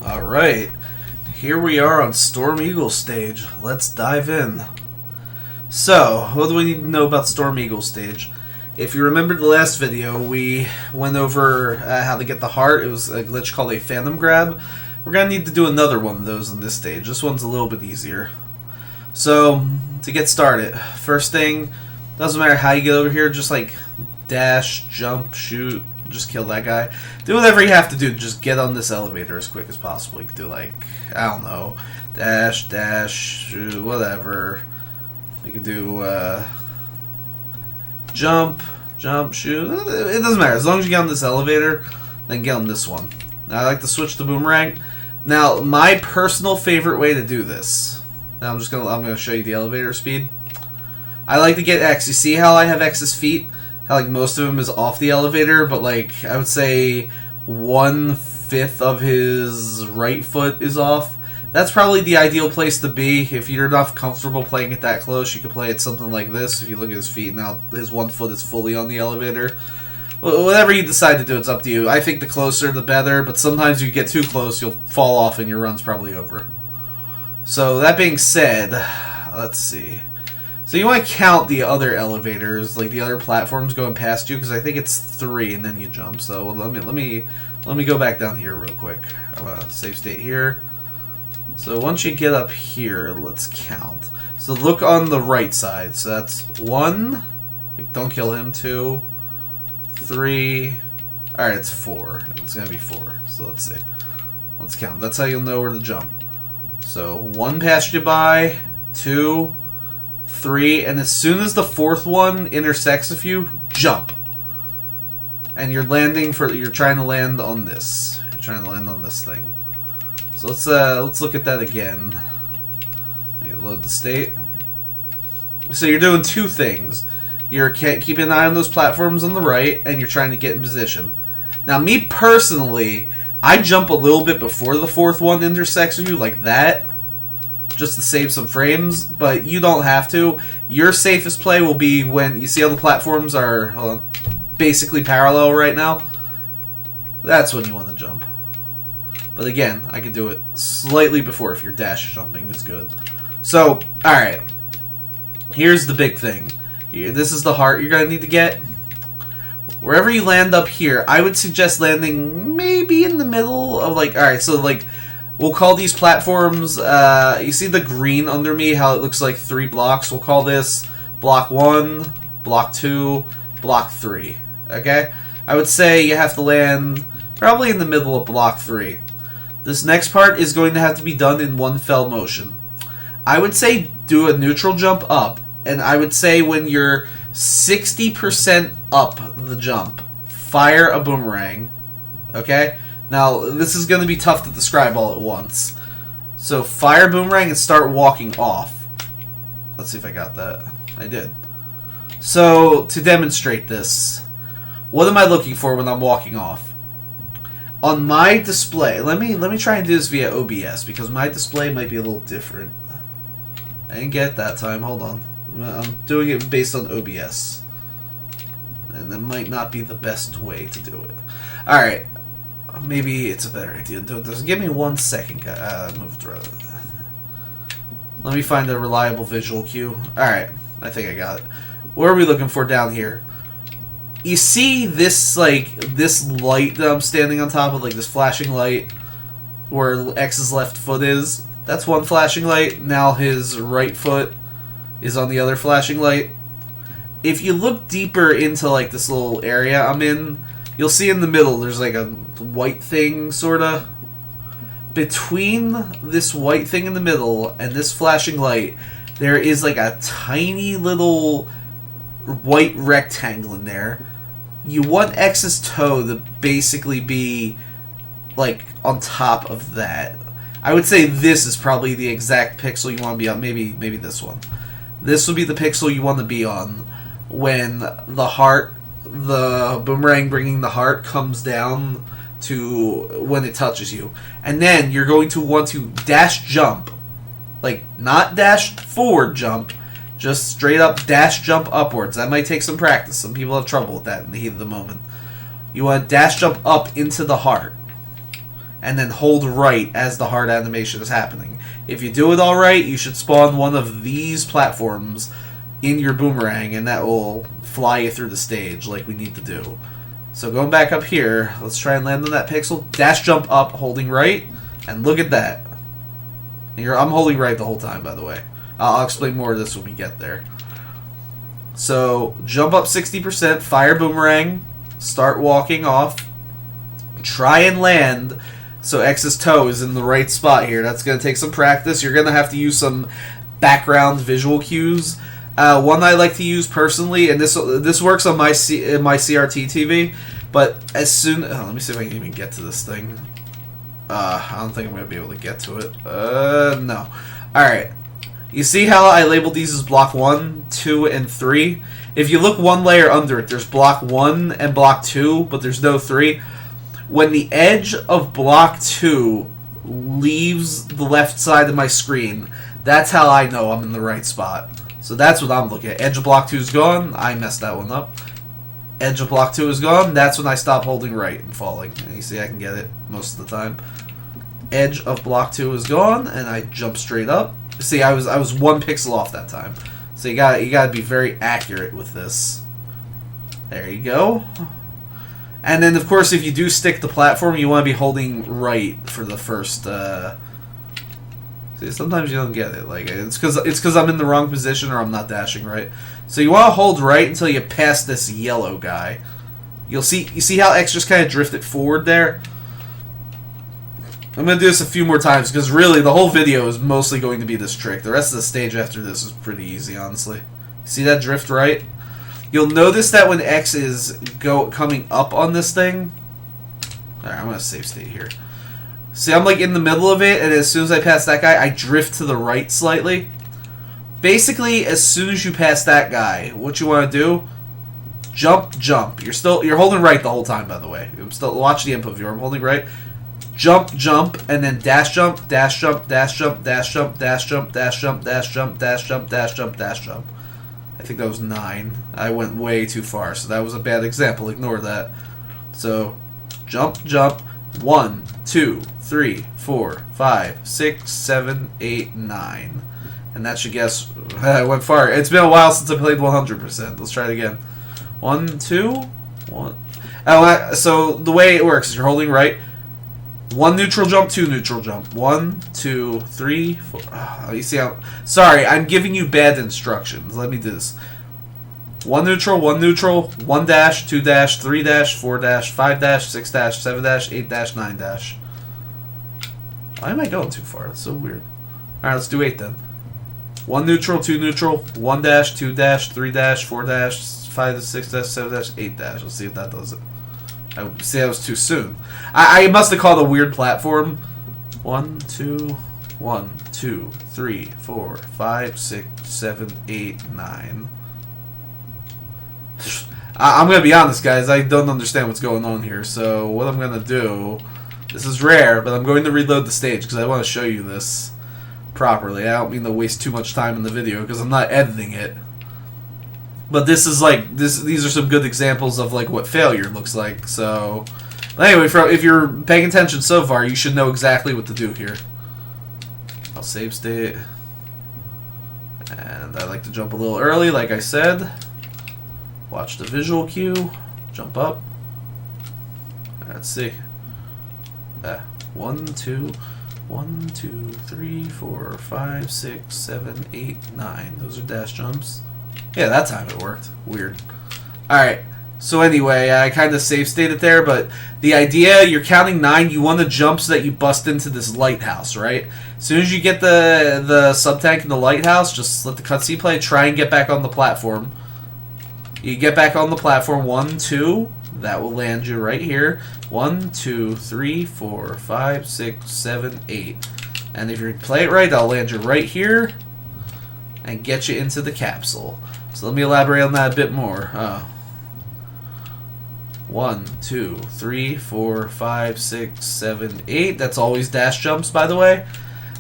Alright, here we are on Storm Eagle stage. Let's dive in. So, what do we need to know about Storm Eagle stage? If you remember the last video, we went over how to get the heart. It was a glitch called a Phantom Grab. We're going to need to do another one of those on this stage. This one's a little bit easier. So, to get started, first thing, doesn't matter how you get over here, just like dash, jump, shoot, just kill that guy. Do whatever you have to do to just get on this elevator as quick as possible. You can do like, I don't know, dash, shoot, whatever. You can do jump, shoot. It doesn't matter. As long as you get on this elevator, then get on this one. Now I like to switch to boomerang. Now my personal favorite way to do this. Now I'm gonna show you the elevator speed. I like to get X. You see how I have X's feet? How like most of him is off the elevator, but like I would say 1/5 of his right foot is off. That's probably the ideal place to be. If you're not comfortable playing it that close, you could play it something like this. If you look at his feet now, his 1 foot is fully on the elevator. Whatever you decide to do, it's up to you. I think the closer the better, but sometimes you get too close, you'll fall off and your run's probably over. So that being said, let's see. So you want to count the other elevators, like the other platforms going past you, because I think it's 3 and then you jump. So let me go back down here real quick. I'm gonna save state here. So once you get up here, let's count. So look on the right side. So that's 1. Don't kill him. 2, 3. All right, it's 4. It's gonna be 4. So let's see. Let's count. That's how you'll know where to jump. So 1 passed you by, 2. 3, and as soon as the 4th one intersects with you, jump. And you're trying to land on this. You're trying to land on this thing. So let's look at that again. Let me load the state. So you're doing 2 things. You're keeping an eye on those platforms on the right, and you're trying to get in position. Now, me personally, I jump a little bit before the 4th one intersects with you, like that, just to save some frames, but you don't have to. Your safest play will be when you see how the platforms are basically parallel right now. That's when you want to jump. But again, I could do it slightly before if your dash jumping is good. So, alright. Here's the big thing. This is the heart you're going to need to get. Wherever you land up here, I would suggest landing maybe in the middle of like... Alright, so like... We'll call these platforms, you see the green under me, how it looks like 3 blocks? We'll call this block 1, block 2, block 3, okay? I would say you have to land probably in the middle of block 3. This next part is going to have to be done in one fell motion. I would say do a neutral jump up, and I would say when you're 60% up the jump, fire a boomerang, okay? Now, this is going to be tough to describe all at once. So, fire boomerang and start walking off. Let's see if I got that. I did. So, to demonstrate this, what am I looking for when I'm walking off? On my display, let me try and do this via OBS, because my display might be a little different. I didn't get it that time. Hold on. I'm doing it based on OBS. And that might not be the best way to do it. Alright. Maybe it's a better idea to do this. Give me 1 second. Let me find a reliable visual cue. Alright, I think I got it. What are we looking for down here? You see this, like, this light that I'm standing on top of, like this flashing light, where X's left foot is? That's one flashing light. Now his right foot is on the other flashing light. If you look deeper into, like, this little area I'm in, you'll see in the middle there's like a white thing, sorta. Between this white thing in the middle and this flashing light, there is like a tiny little white rectangle in there. You want X's toe to basically be like on top of that. I would say this is probably the exact pixel you want to be on. Maybe this one. This would be the pixel you want to be on when the boomerang bringing the heart comes down to when it touches you. And then you're going to want to dash jump. Like, not dash forward jump, just straight up dash jump upwards. That might take some practice. Some people have trouble with that in the heat of the moment. You want to dash jump up into the heart. and then hold right as the hard animation is happening. If you do it all right, you should spawn one of these platforms in your boomerang, and that will fly you through the stage like we need to do. So going back up here, let's try and land on that pixel. Dash jump up, holding right, and look at that. I'm holding right the whole time, by the way. I'll explain more of this when we get there. So jump up 60%, fire boomerang, start walking off, try and land so X's toe is in the right spot here. That's going to take some practice. You're going to have to use some background visual cues. One I like to use personally, and this works on my CRT TV, but as soon... let me see if I can even get to this thing. I don't think I'm going to be able to get to it. No. Alright. You see how I labeled these as block 1, 2, and 3? If you look one layer under it, there's block 1 and block 2, but there's no 3. When the edge of block 2 leaves the left side of my screen, that's how I know I'm in the right spot. So that's what I'm looking at. Edge of block 2 is gone. I messed that one up. Edge of block 2 is gone. That's when I stop holding right and falling. And you see I can get it most of the time. Edge of block 2 is gone, and I jump straight up. See, I was 1 pixel off that time. So you gotta be very accurate with this. There you go. And then, of course, if you do stick the platform, you want to be holding right for the first... See, sometimes you don't get it. Like it's because I'm in the wrong position or I'm not dashing right. So you want to hold right until you pass this yellow guy. You see how X just kind of drifted forward there? I'm going to do this a few more times because really the whole video is mostly going to be this trick. The rest of the stage after this is pretty easy, honestly. See that drift right? You'll notice that when X is coming up on this thing... Alright, I'm going to save state here. See, I'm like in the middle of it, and as soon as I pass that guy, I drift to the right slightly. Basically, as soon as you pass that guy, what you want to do... Jump, jump. You're holding right the whole time, by the way. Watch the input viewer. I'm holding right. Jump, jump, and then dash jump, dash jump, dash jump, dash jump, dash jump, dash jump, dash jump, dash jump, dash jump, dash jump. I think that was 9. I went way too far, so that was a bad example. Ignore that. So, jump, jump, 1, 2, 3, 4, 5, 6, 7, 8, 9. And that should guess... I went far. It's been a while since I played 100%. Let's try it again. 1, 2, 1. Oh, so the way it works is you're holding right. 1 neutral jump, 2 neutral jump. 1, 2, 3, 4. Oh, you see how... Sorry, I'm giving you bad instructions. Let me do this. 1 neutral, 1 dash, 2 dash, 3 dash, 4 dash, 5 dash, 6 dash, 7 dash, 8 dash, 9 dash. Why am I going too far? That's so weird. Alright, let's do 8 then. 1 neutral, 2 neutral, 1 dash, 2 dash, 3 dash, 4 dash, 5 6 dash, 7 dash, 8 dash. Let's see if that does it. See, that was too soon. I must have called a weird platform. 1, 2, 1, 2, 3, 4, 5, 6, 7, 8, 9. I'm going to be honest, guys. I don't understand what's going on here. So what I'm going to do... This is rare, but I'm going to reload the stage because I want to show you this properly. I don't mean to waste too much time in the video because I'm not editing it. But this is like these are some good examples of like what failure looks like. So, but anyway, if you're paying attention so far, you should know exactly what to do here. I'll save state, and I like to jump a little early, like I said. Watch the visual cue. Jump up. Let's see. 1, 2, 1, 2, 3, 4, 5, 6, 7, 8, 9. Those are dash jumps. Yeah, that time it worked. Weird. Alright, so anyway, I kind of save stated there, but the idea, you're counting 9, you want to jump so that you bust into this lighthouse, right? As soon as you get the sub-tank in the lighthouse, just let the cutscene play, try and get back on the platform. You get back on the platform, 1, 2, that will land you right here. 1, 2, 3, 4, 5, 6, 7, 8. And if you play it right, that'll land you right here and get you into the capsule. So let me elaborate on that a bit more. 1, 2, 3, 4, 5, 6, 7, 8. That's always dash jumps, by the way.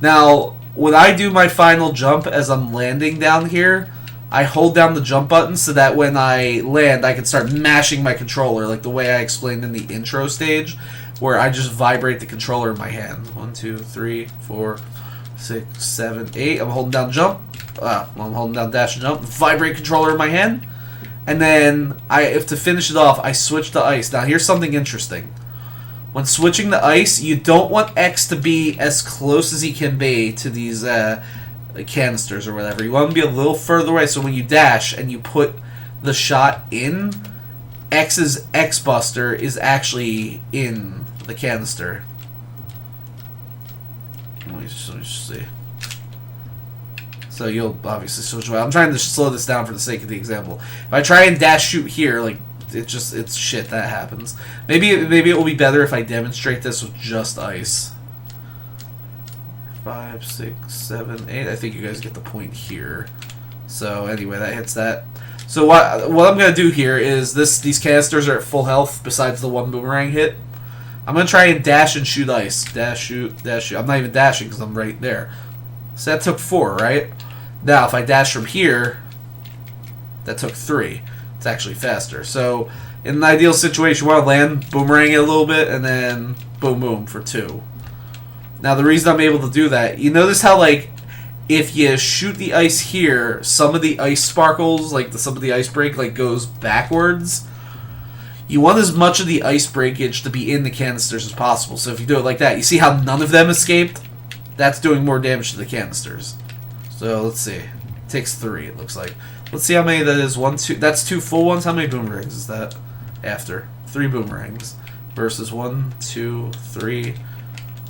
Now, when I do my final jump as I'm landing down here, I hold down the jump button so that when I land, I can start mashing my controller like the way I explained in the intro stage. where I just vibrate the controller in my hand. 1, 2, 3, 4, 6, 7, 8. I'm holding down jump. I'm holding down dash and jump. Vibrate controller in my hand. And then, if to finish it off, I switch to ice. Now, here's something interesting. When switching to ice, you don't want X to be as close as he can be to these canisters or whatever. You want him to be a little further away, so when you dash and you put the shot in, X's X-Buster is actually in the canister. Let me just see. So you'll obviously switch away. I'm trying to slow this down for the sake of the example. If I try and dash shoot here, like, it's shit that happens. Maybe it will be better if I demonstrate this with just ice. 5, 6, 7, 8. I think you guys get the point here. So anyway, that hits that. So what I'm gonna do here is these canisters are at full health besides the one boomerang hit. I'm gonna try and dash and shoot ice. Dash, shoot, dash, shoot. I'm not even dashing because I'm right there. So that took 4, right? Now if I dash from here, that took 3. It's actually faster. So in an ideal situation, you want to land, boomerang it a little bit, and then boom, boom for 2. Now the reason I'm able to do that, you notice how like if you shoot the ice here, some of the ice sparkles, like some of the ice break, like goes backwards. You want as much of the ice breakage to be in the canisters as possible. So if you do it like that, you see how none of them escaped? That's doing more damage to the canisters. So let's see. It takes 3, it looks like. Let's see how many that is. 1, 2. That's 2 full ones. How many boomerangs is that? After 3 boomerangs versus 1, 2, 3.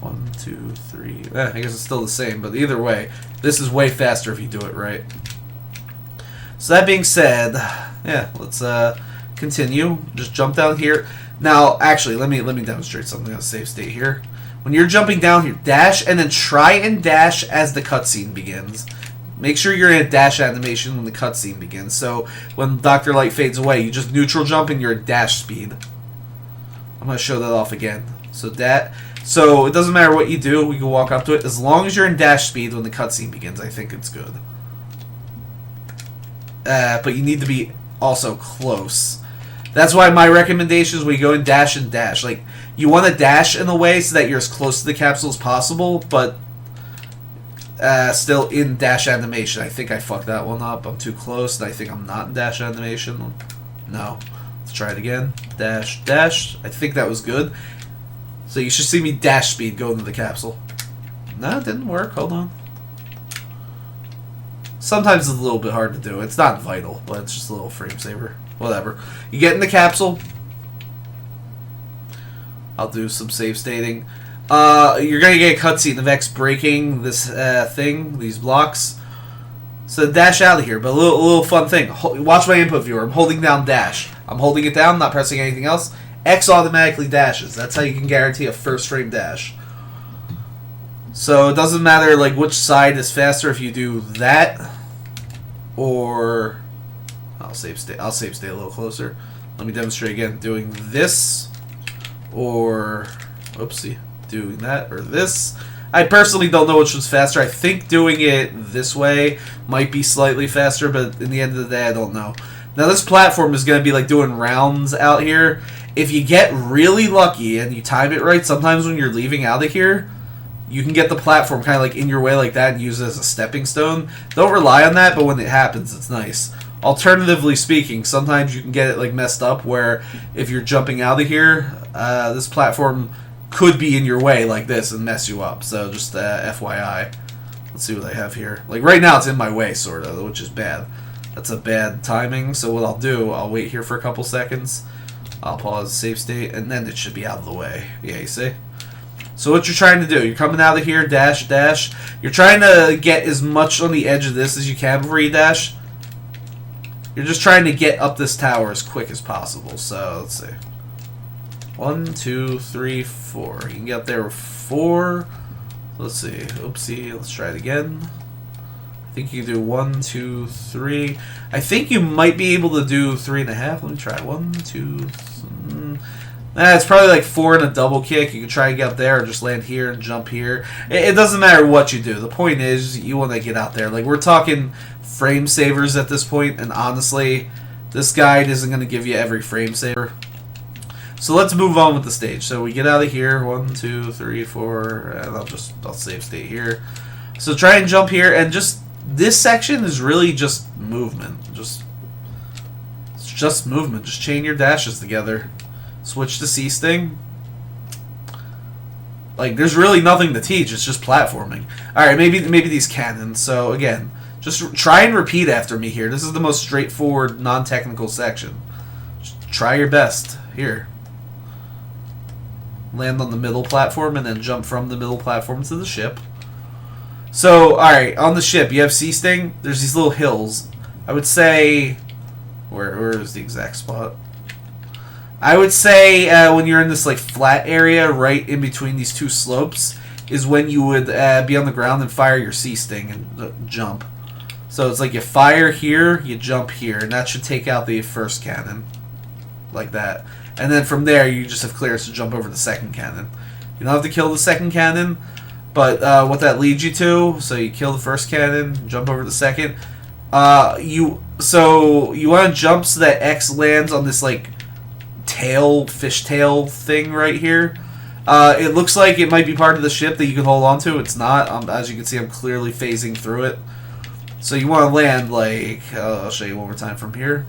1, 2, 3. I guess it's still the same, but either way, this is way faster if you do it right. So that being said, yeah, let's continue. Just jump down here. Now, actually, let me demonstrate something on a safe state here. When you're jumping down here, dash and then try and dash as the cutscene begins. Make sure you're in a dash animation when the cutscene begins. So when Dr. Light fades away, you just neutral jump and you're at dash speed. I'm going to show that off again. So it doesn't matter what you do. We can walk up to it. As long as you're in dash speed when the cutscene begins, I think it's good. But you need to be also close. That's why my recommendation is we go in dash and dash. Like, you want to dash in a way so that you're as close to the capsule as possible, but still in dash animation. I think I fucked that one up. I'm too close, and I think I'm not in dash animation. No. Let's try it again. Dash, dash. I think that was good. So you should see me dash speed go into the capsule. No, it didn't work. Hold on. Sometimes it's a little bit hard to do. It's not vital, but it's just a little frame saver. Whatever. You get in the capsule. I'll do some save stating. You're going to get a cutscene of X breaking this thing, these blocks. So dash out of here. But a little fun thing. Watch my input viewer. I'm holding down dash. I'm holding it down, not pressing anything else. X automatically dashes. That's how you can guarantee a first frame dash. So it doesn't matter like which side is faster if you do that or I'll save state a little closer. Let me demonstrate again. Doing this or oopsie, doing that or this. I personally don't know which was faster. I think doing it this way might be slightly faster, but in the end of the day, I don't know. Now this platform is going to be like doing rounds out here. If you get really lucky and you time it right, sometimes when you're leaving out of here, you can get the platform kind of like in your way like that and use it as a stepping stone. Don't rely on that, but when it happens, it's nice. Alternatively speaking, sometimes you can get it like messed up where if you're jumping out of here, this platform could be in your way like this and mess you up. So just FYI. Let's see what I have here. Like right now it's in my way sort of, which is bad. That's a bad timing. So what I'll do, I'll wait here for a couple seconds. I'll pause save state and then it should be out of the way. Yeah, you see? So what you're trying to do, you're coming out of here, dash, dash. You're trying to get as much on the edge of this as you can before you dash. You're just trying to get up this tower as quick as possible. So let's see. 1, 2, 3, 4. You can get up there with 4. Let's see. Oopsie. Let's try it again. I think you can do 1, 2, 3. I think you might be able to do 3.5. Let me try 1, 2, 3. It's probably like 4 and a double kick. You can try and get up there or just land here and jump here. It doesn't matter what you do. The point is you want to get out there. Like we're talking frame savers at this point, and honestly, this guide isn't going to give you every frame saver. So let's move on with the stage. So we get out of here. 1, 2, 3, 4, and I'll save state here. So try and jump here, and just this section is really just movement. It's just movement. Just chain your dashes together. Switch to C-Sting. Like, there's really nothing to teach. It's just platforming. All right, maybe these cannons. So again, just try and repeat after me here. This is the most straightforward, non-technical section. Just try your best here. Land on the middle platform and then jump from the middle platform to the ship. So, alright, on the ship, you have C-Sting. There's these little hills. I would say... Where is the exact spot? I would say when you're in this like flat area right in between these two slopes is when you would be on the ground and fire your C-Sting and jump. So it's like you fire here, you jump here, and that should take out the first cannon. Like that. And then from there, you just have clearance to jump over the second cannon. You don't have to kill the second cannon, but what that leads you to, so you kill the first cannon, jump over the second. You want to jump so that X lands on this like fishtail thing right here. It looks like it might be part of the ship that you can hold on to. It's not. As you can see, I'm clearly phasing through it. So you want to land like, I'll show you one more time from here.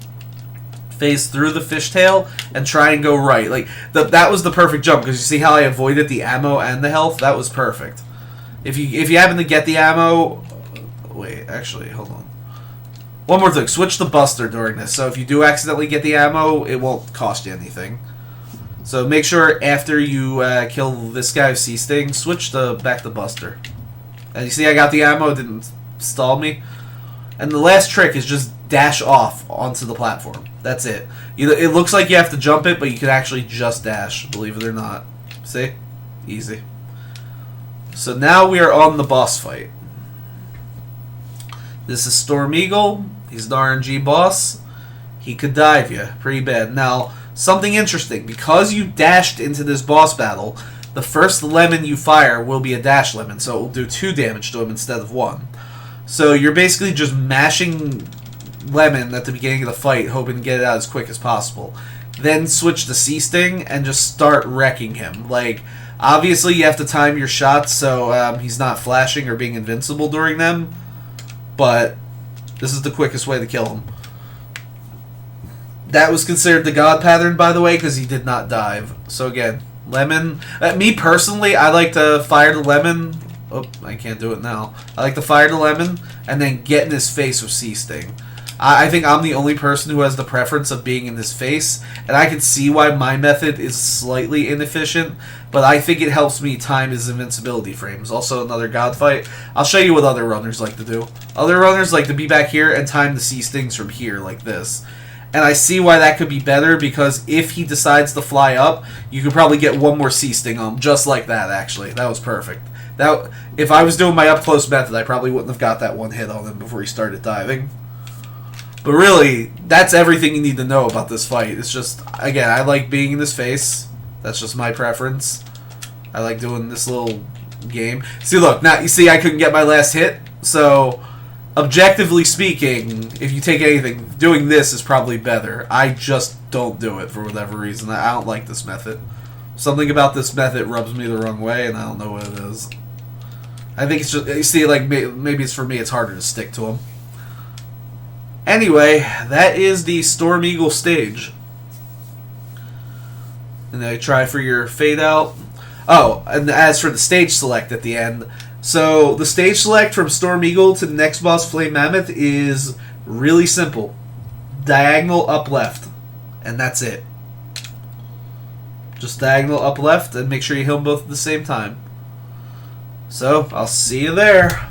Phase through the fishtail and try and go right. Like that was the perfect jump because you see how I avoided the ammo and the health. That was perfect. If you happen to get the ammo, wait, actually, hold on. One more thing, switch the buster during this. So if you do accidentally get the ammo, it won't cost you anything. So make sure after you kill this guy with C-Sting, switch back to buster. And you see I got the ammo, it didn't stall me. And the last trick is just dash off onto the platform. That's it. It looks like you have to jump it, but you can actually just dash, believe it or not. See? Easy. So now we are on the boss fight. This is Storm Eagle. He's an RNG boss. He could dive you pretty bad. Now, something interesting. Because you dashed into this boss battle, the first lemon you fire will be a dash lemon, so it will do 2 damage to him instead of 1. So you're basically just mashing lemon at the beginning of the fight, hoping to get it out as quick as possible. Then switch to C-Sting and just start wrecking him. Like, obviously you have to time your shots so he's not flashing or being invincible during them. But this is the quickest way to kill him. That was considered the God pattern, by the way, because he did not dive. So again, lemon. Me personally, I like to fire the lemon. Oh, I can't do it now. I like to fire the lemon and then get in his face with C-Sting. I think I'm the only person who has the preference of being in his face, and I can see why my method is slightly inefficient, but I think it helps me time his invincibility frames. Also another God fight. I'll show you what other runners like to do. Other runners like to be back here and time the C-Stings from here, like this. And I see why that could be better, because if he decides to fly up, you could probably get one more C-Sting on him, just like that, actually. That was perfect. If I was doing my up-close method, I probably wouldn't have got that one hit on him before he started diving. But really, that's everything you need to know about this fight. It's just, again, I like being in his face. That's just my preference. I like doing this little game. See, look, now you see I couldn't get my last hit. So, objectively speaking, if you take anything, doing this is probably better. I just don't do it for whatever reason. I don't like this method. Something about this method rubs me the wrong way, and I don't know what it is. I think it's just, you see, like, maybe it's for me, it's harder to stick to him. Anyway, that is the Storm Eagle stage. And then try for your fade out. Oh, and as for the stage select at the end, so the stage select from Storm Eagle to the next boss, Flame Mammoth, is really simple. Diagonal up left. And that's it. Just diagonal up left and make sure you hit them both at the same time. So, I'll see you there.